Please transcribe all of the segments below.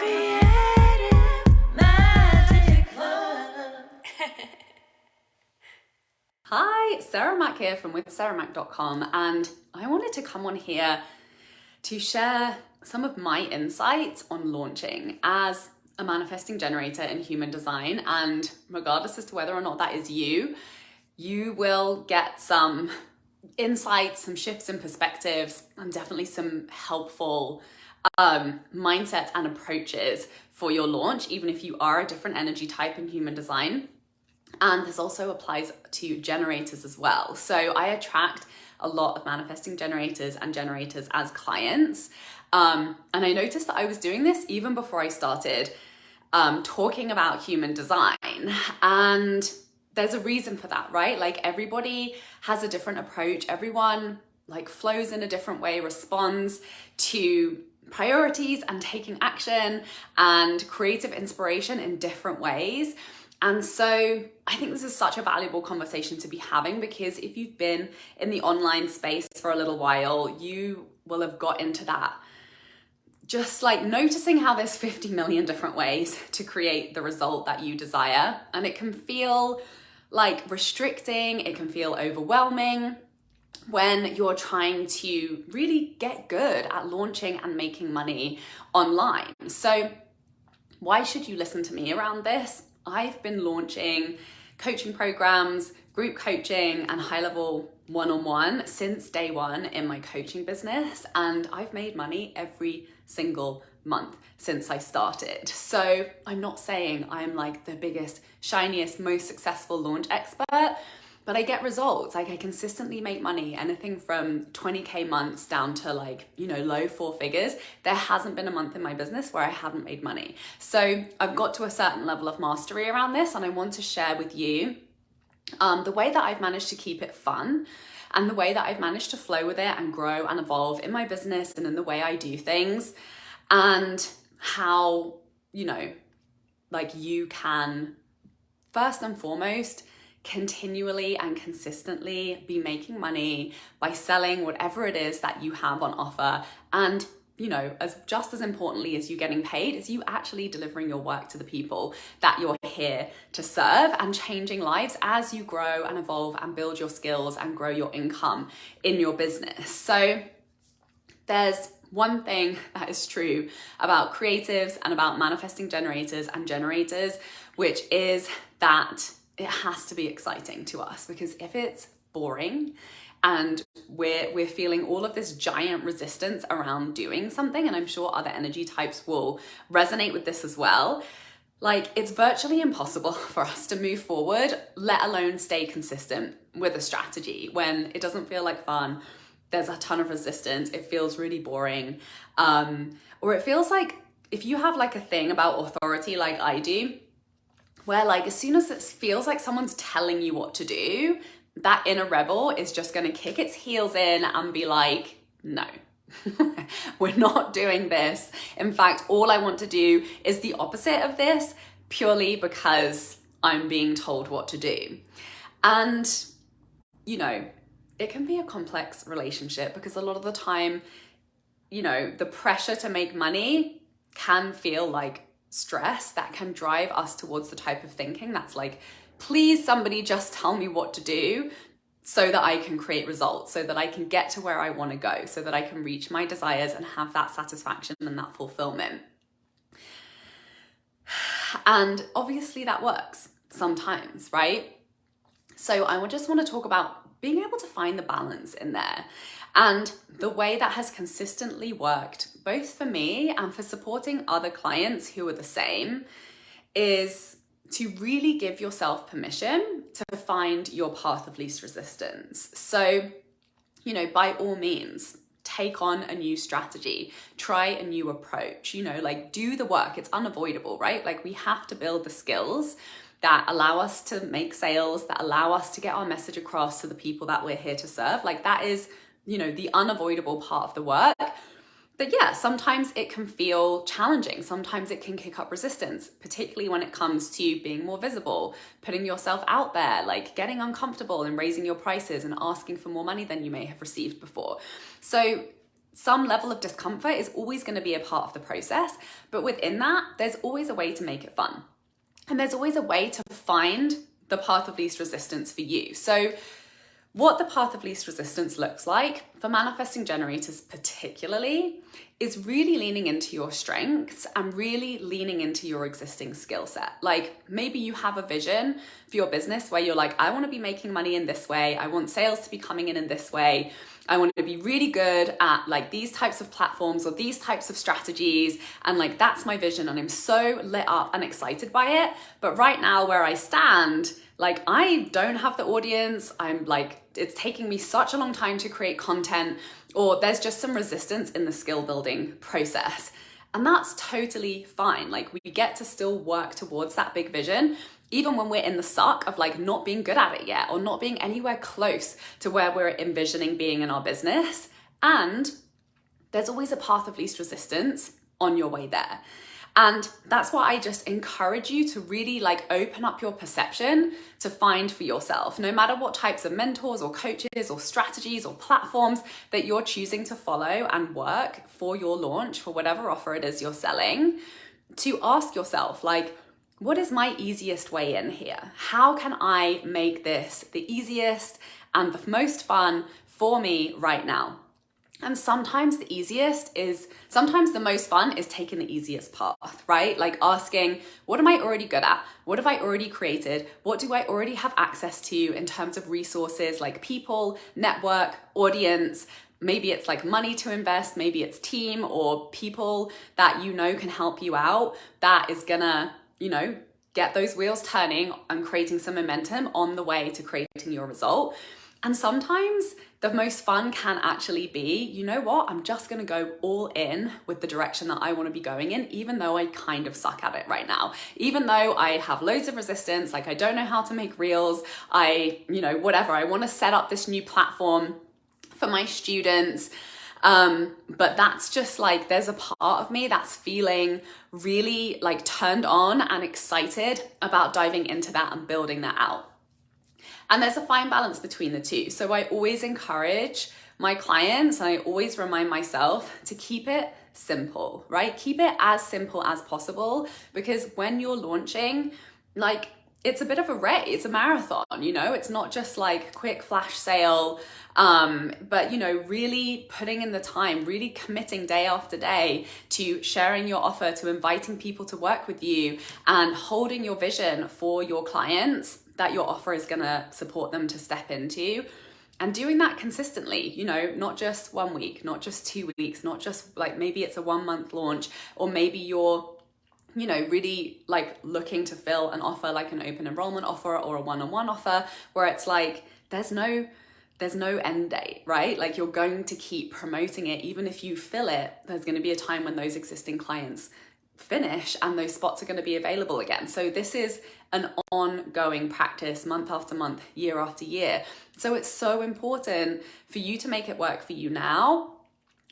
Creative Magic Club. Hi, Sarah Mack here from withsarahmack.com, and I wanted to come on here to share some of my insights on launching as a manifesting generator in human design. And regardless as to whether or not that is you, you will get some insights, some shifts in perspectives, and definitely some helpful mindsets and approaches for your launch, even if you are a different energy type in human design. And this also applies to generators as well. So I attract a lot of manifesting generators and generators as clients. And I noticed that I was doing this even before I started talking about human design. And there's a reason for that, right? Like everybody has a different approach. Everyone like flows in a different way, responds to priorities and taking action and creative inspiration in different ways. And so I think this is such a valuable conversation to be having, because if you've been in the online space for a little while, you will have got into that. Just like noticing how there's 50 million different ways to create the result that you desire. And it can feel like restricting, it can feel overwhelming when you're trying to really get good at launching and making money online. So why should you listen to me around this? I've been launching coaching programs, group coaching, and high-level one-on-one since day one in my coaching business, and I've made money every single month since I started. So I'm not saying I'm like the biggest, shiniest, most successful launch expert, but I get results. Like I consistently make money, anything from 20K months down to like, low four figures. There hasn't been a month in my business where I haven't made money. So I've got to a certain level of mastery around this, and I want to share with you the way that I've managed to keep it fun and the way that I've managed to flow with it and grow and evolve in my business and in the way I do things, and how, like you can first and foremost continually and consistently be making money by selling whatever it is that you have on offer. And as just as importantly as you getting paid is you actually delivering your work to the people that you're here to serve and changing lives as you grow and evolve and build your skills and grow your income in your business. So there's one thing that is true about creatives and about manifesting generators and generators, which is that it has to be exciting to us, because if it's boring and we're feeling all of this giant resistance around doing something, and I'm sure other energy types will resonate with this as well, like it's virtually impossible for us to move forward, let alone stay consistent with a strategy when it doesn't feel like fun. There's a ton of resistance. It feels really boring. Or it feels like if you have like a thing about authority like I do, where like as soon as it feels like someone's telling you what to do, that inner rebel is just going to kick its heels in and be like, no, we're not doing this. In fact, all I want to do is the opposite of this, purely because I'm being told what to do. And, it can be a complex relationship, because a lot of the time, the pressure to make money can feel like stress that can drive us towards the type of thinking that's like, please somebody just tell me what to do so that I can create results, so that I can get to where I want to go, so that I can reach my desires and have that satisfaction and that fulfillment. And obviously that works sometimes, right? So I just want to talk about being able to find the balance in there. And the way that has consistently worked, both for me and for supporting other clients who are the same, is to really give yourself permission to find your path of least resistance. So, by all means, take on a new strategy, try a new approach, like do the work. It's unavoidable, right? Like we have to build the skills that allow us to make sales, that allow us to get our message across to the people that we're here to serve. Like that is the unavoidable part of the work. But yeah, sometimes it can feel challenging. Sometimes it can kick up resistance, particularly when it comes to being more visible, putting yourself out there, like getting uncomfortable and raising your prices and asking for more money than you may have received before. So some level of discomfort is always going to be a part of the process, but within that, there's always a way to make it fun. And there's always a way to find the path of least resistance for you. So what the path of least resistance looks like for manifesting generators particularly is really leaning into your strengths and really leaning into your existing skill set. Like maybe you have a vision for your business where you're like, I want to be making money in this way. I want sales to be coming in this way. I want to be really good at like these types of platforms or these types of strategies. And like, that's my vision. And I'm so lit up and excited by it. But right now where I stand, like I don't have the audience. I'm like, it's taking me such a long time to create content, or there's just some resistance in the skill building process. And that's totally fine. Like we get to still work towards that big vision, even when we're in the suck of like not being good at it yet, or not being anywhere close to where we're envisioning being in our business. And there's always a path of least resistance on your way there. And that's why I just encourage you to really like open up your perception to find for yourself, no matter what types of mentors or coaches or strategies or platforms that you're choosing to follow and work for your launch, for whatever offer it is you're selling, to ask yourself, like, what is my easiest way in here? How can I make this the easiest and the most fun for me right now? And sometimes the most fun is taking the easiest path, right? Like asking, what am I already good at? What have I already created? What do I already have access to in terms of resources like people, network, audience? Maybe it's like money to invest, maybe it's team or people that you know can help you out that is gonna, get those wheels turning and creating some momentum on the way to creating your result. And sometimes the most fun can actually be, you know what, I'm just gonna go all in with the direction that I wanna be going in, even though I kind of suck at it right now. Even though I have loads of resistance, like I don't know how to make reels, whatever, I wanna set up this new platform for my students. But that's just like, there's a part of me that's feeling really like turned on and excited about diving into that and building that out. And there's a fine balance between the two. So I always encourage my clients, and I always remind myself to keep it simple, right? Keep it as simple as possible, because when you're launching, like it's a bit of a race, it's a marathon, it's not just like quick flash sale, but really putting in the time, really committing day after day to sharing your offer, to inviting people to work with you and holding your vision for your clients that your offer is gonna support them to step into, and doing that consistently, not just 1 week, not just 2 weeks, not just like maybe it's a 1 month launch, or maybe you're really like looking to fill an offer like an open enrollment offer or a one-on-one offer where it's like there's no end date, right? Like you're going to keep promoting it. Even if you fill it, there's going to be a time when those existing clients finish and those spots are going to be available again. So this is an ongoing practice, month after month, year after year. So it's so important for you to make it work for you now,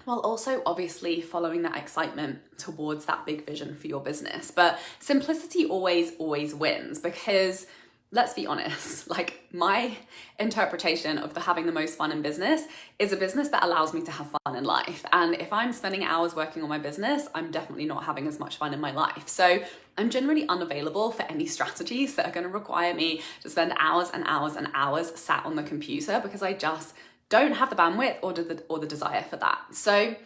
while also obviously following that excitement towards that big vision for your business. But simplicity always wins, because let's be honest, like my interpretation of having the most fun in business is a business that allows me to have fun in life. And if I'm spending hours working on my business, I'm definitely not having as much fun in my life. So I'm generally unavailable for any strategies that are going to require me to spend hours and hours and hours sat on the computer, because I just don't have the bandwidth or the desire for that. So,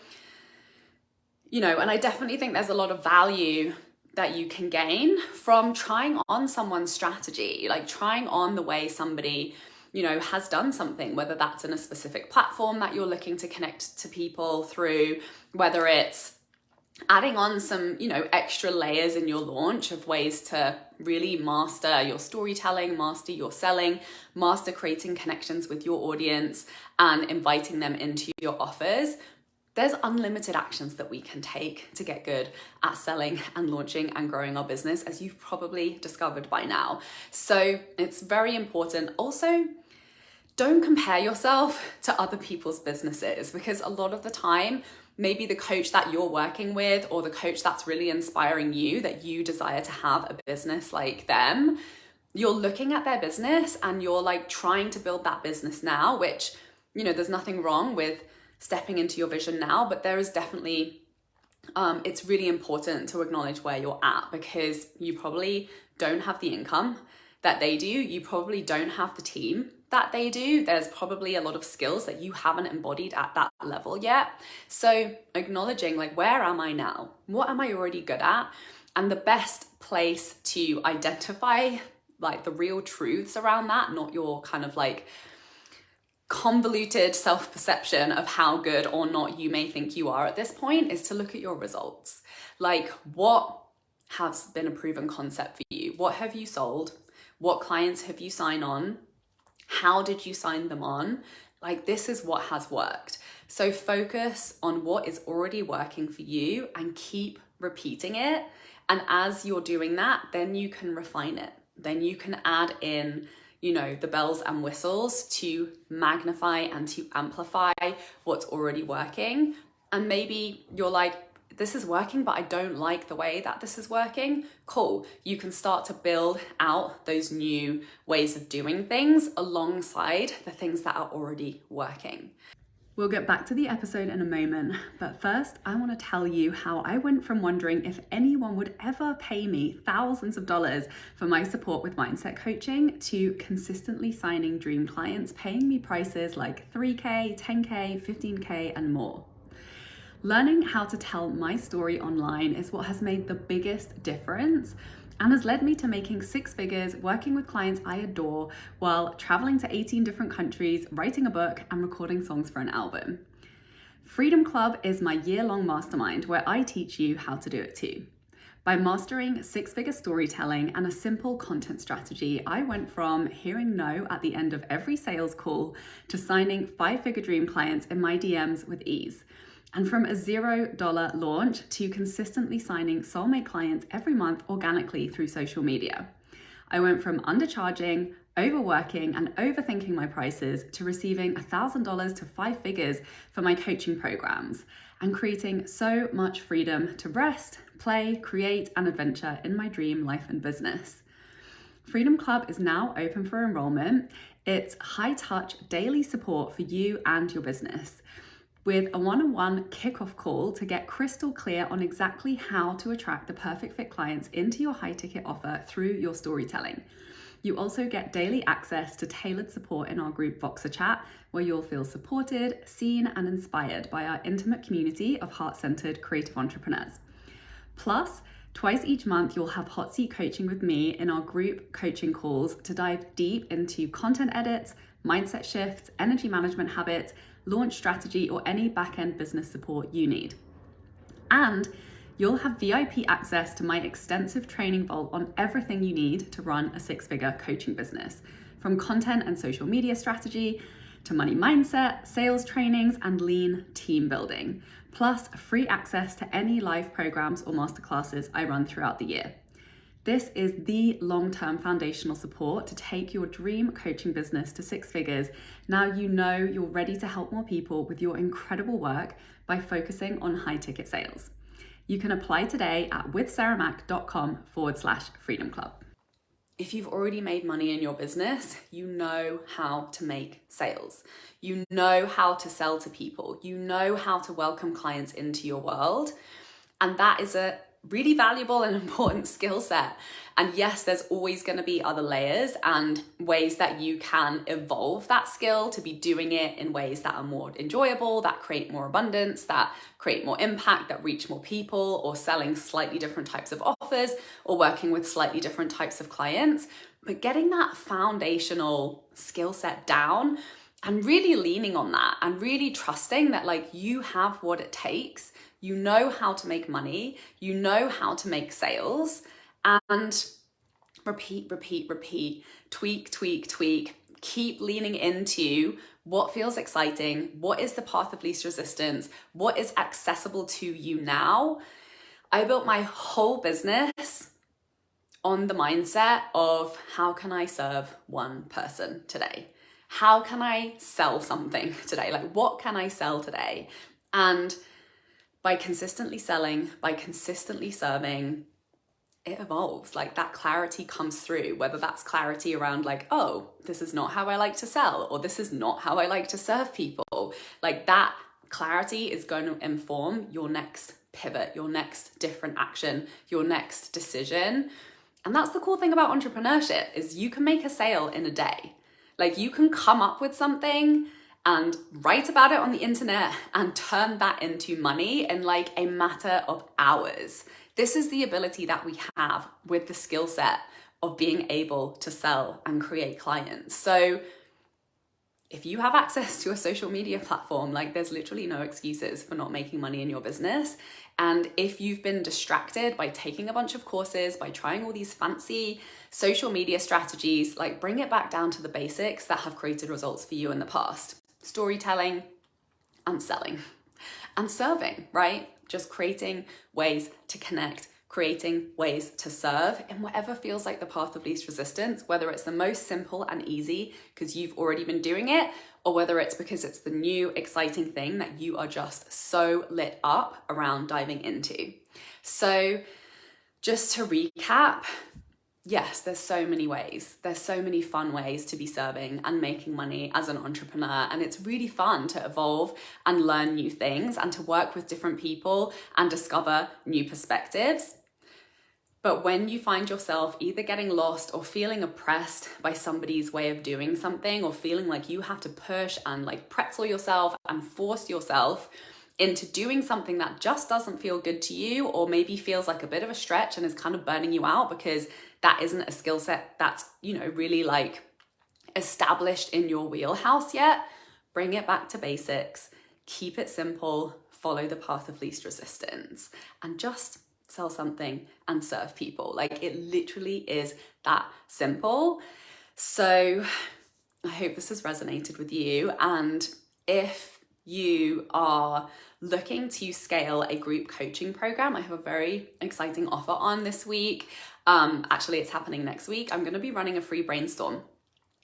and I definitely think there's a lot of value that you can gain from trying on someone's strategy, like trying on the way somebody, has done something, whether that's in a specific platform that you're looking to connect to people through, whether it's adding on some, extra layers in your launch of ways to really master your storytelling, master your selling, master creating connections with your audience and inviting them into your offers. There's unlimited actions that we can take to get good at selling and launching and growing our business, as you've probably discovered by now. So it's very important. Also, don't compare yourself to other people's businesses, because a lot of the time, maybe the coach that you're working with or the coach that's really inspiring you, that you desire to have a business like them, you're looking at their business and you're like trying to build that business now, which, there's nothing wrong with stepping into your vision now, but there is definitely, it's really important to acknowledge where you're at, because you probably don't have the income that they do. You probably don't have the team that they do. There's probably a lot of skills that you haven't embodied at that level yet. So acknowledging, like, where am I now? What am I already good at? And the best place to identify like the real truths around that, not your kind of like convoluted self-perception of how good or not you may think you are at this point, is to look at your results. Like, what has been a proven concept for you? What have you sold? What clients have you signed on? How did you sign them on? Like, this is what has worked. So focus on what is already working for you and keep repeating it. And as you're doing that, then you can refine it. Then you can add in, you know, the bells and whistles to magnify and to amplify what's already working. And maybe you're like, this is working, but I don't like the way that this is working. Cool. You can start to build out those new ways of doing things alongside the things that are already working. We'll get back to the episode in a moment, but first I want to tell you how I went from wondering if anyone would ever pay me thousands of dollars for my support with mindset coaching to consistently signing dream clients paying me prices like 3K, 10K, 15K and more. Learning how to tell my story online is what has made the biggest difference and has led me to making 6 figures, working with clients I adore, while traveling to 18 different countries, writing a book, and recording songs for an album. Freedom Club is my year-long mastermind where I teach you how to do it too. By mastering 6-figure storytelling and a simple content strategy, I went from hearing no at the end of every sales call to signing 5-figure dream clients in my DMs with ease. And from a $0 launch to consistently signing soulmate clients every month organically through social media. I went from undercharging, overworking, and overthinking my prices to receiving $1,000 to 5 figures for my coaching programs and creating so much freedom to rest, play, create, and adventure in my dream life and business. Freedom Club is now open for enrollment. It's high-touch daily support for you and your business, with a one-on-one kickoff call to get crystal clear on exactly how to attract the perfect fit clients into your high-ticket offer through your storytelling. You also get daily access to tailored support in our group Voxer Chat, where you'll feel supported, seen, and inspired by our intimate community of heart-centered creative entrepreneurs. Plus, twice each month, you'll have hot seat coaching with me in our group coaching calls to dive deep into content edits, mindset shifts, energy management habits, launch strategy, or any back-end business support you need. And you'll have VIP access to my extensive training vault on everything you need to run a 6-figure coaching business, from content and social media strategy to money mindset, sales trainings, and lean team building, plus free access to any live programs or masterclasses I run throughout the year. This is the long-term foundational support to take your dream coaching business to 6 figures. Now you know you're ready to help more people with your incredible work by focusing on high-ticket sales. You can apply today at withsarahmac.com/freedom club. If you've already made money in your business, you know how to make sales. You know how to sell to people. You know how to welcome clients into your world. And that is a really valuable and important skill set. And yes, there's always going to be other layers and ways that you can evolve that skill to be doing it in ways that are more enjoyable, that create more abundance, that create more impact, that reach more people, or selling slightly different types of offers, or working with slightly different types of clients. But getting that foundational skill set down and really leaning on that and really trusting that like you have what it takes. You know how to make money, you know how to make sales, and repeat, tweak, keep leaning into what feels exciting, what is the path of least resistance, what is accessible to you now. I built my whole business on the mindset of how can I serve one person today? How can I sell something today? Like, what can I sell today? And by consistently selling, by consistently serving, it evolves. Like, that clarity comes through, whether that's clarity around like, oh, this is not how I like to sell, or this is not how I like to serve people. Like, that clarity is going to inform your next pivot, your next different action, your next decision. And that's the cool thing about entrepreneurship, is you can make a sale in a day. Like, you can come up with something and write about it on the internet and turn that into money in like a matter of hours. This is the ability that we have with the skill set of being able to sell and create clients. So if you have access to a social media platform, like, there's literally no excuses for not making money in your business. And if you've been distracted by taking a bunch of courses, by trying all these fancy social media strategies, like, bring it back down to the basics that have created results for you in the past. Storytelling and selling and serving, right? Just creating ways to connect, creating ways to serve in whatever feels like the path of least resistance, whether it's the most simple and easy because you've already been doing it, or whether it's because it's the new exciting thing that you are just so lit up around diving into. So just to recap, yes, there's so many ways. There's so many fun ways to be serving and making money as an entrepreneur. And it's really fun to evolve and learn new things and to work with different people and discover new perspectives. But when you find yourself either getting lost or feeling oppressed by somebody's way of doing something, or feeling like you have to push and like pretzel yourself and force yourself into doing something that just doesn't feel good to you, or maybe feels like a bit of a stretch and is kind of burning you out because that isn't a skill set that's, really like established in your wheelhouse yet, bring it back to basics, keep it simple, follow the path of least resistance, and just sell something and serve people. Like, it literally is that simple. So I hope this has resonated with you. And if you are looking to scale a group coaching program, I have a very exciting offer on this week. Actually, it's happening next week. I'm going to be running a free brainstorm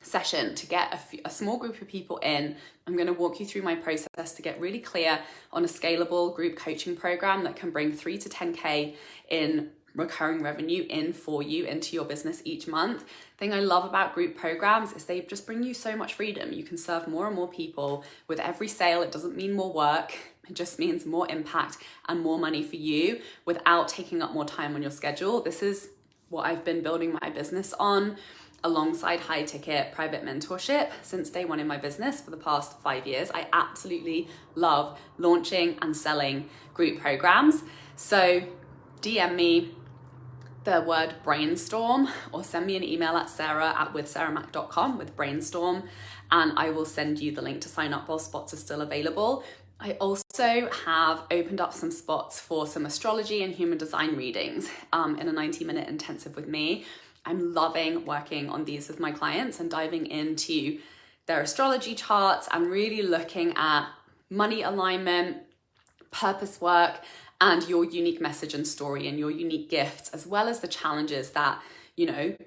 session to get a small group of people in. I'm going to walk you through my process to get really clear on a scalable group coaching program that can bring 3 to 10K in recurring revenue in for you into your business each month. The thing I love about group programs is they just bring you so much freedom. You can serve more and more people with every sale. It doesn't mean more work. It just means more impact and more money for you without taking up more time on your schedule. This is what I've been building my business on, alongside high ticket private mentorship since day one in my business for the past 5 years. I absolutely love launching and selling group programs. So DM me the word brainstorm, or send me an email at sarah@withsarahmac.com with brainstorm, and I will send you the link to sign up while spots are still available. I also have opened up some spots for some astrology and human design readings in a 90-minute intensive with me. I'm loving working on these with my clients and diving into their astrology charts and really looking at money alignment, purpose work, and your unique message and story and your unique gifts, as well as the challenges that,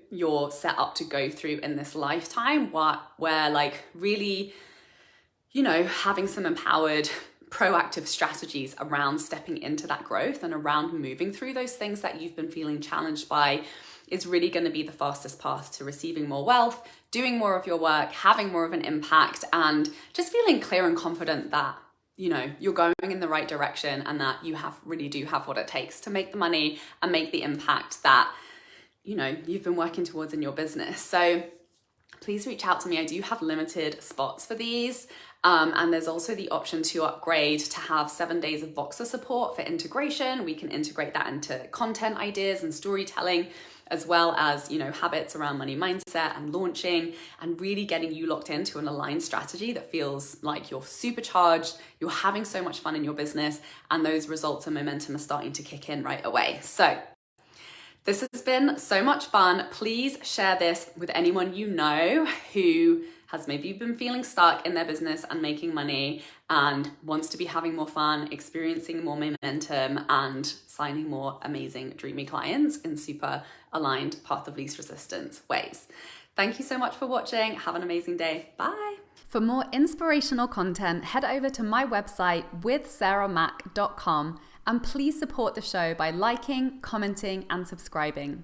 you're set up to go through in this lifetime, where like really, having some empowered, proactive strategies around stepping into that growth and around moving through those things that you've been feeling challenged by is really going to be the fastest path to receiving more wealth, doing more of your work, having more of an impact, and just feeling clear and confident that, you're going in the right direction and that you really do have what it takes to make the money and make the impact that, you've been working towards in your business. So please reach out to me. I do have limited spots for these. And there's also the option to upgrade to have 7 days of Voxer support for integration. We can integrate that into content ideas and storytelling, as well as, habits around money mindset and launching, and really getting you locked into an aligned strategy that feels like you're supercharged, you're having so much fun in your business, and those results and momentum are starting to kick in right away. So this has been so much fun. Please share this with anyone you know who has maybe been feeling stuck in their business and making money and wants to be having more fun, experiencing more momentum, and signing more amazing, dreamy clients in super aligned path of least resistance ways. Thank you so much for watching. Have an amazing day. Bye. For more inspirational content, head over to my website withsarahmac.com, and please support the show by liking, commenting, and subscribing.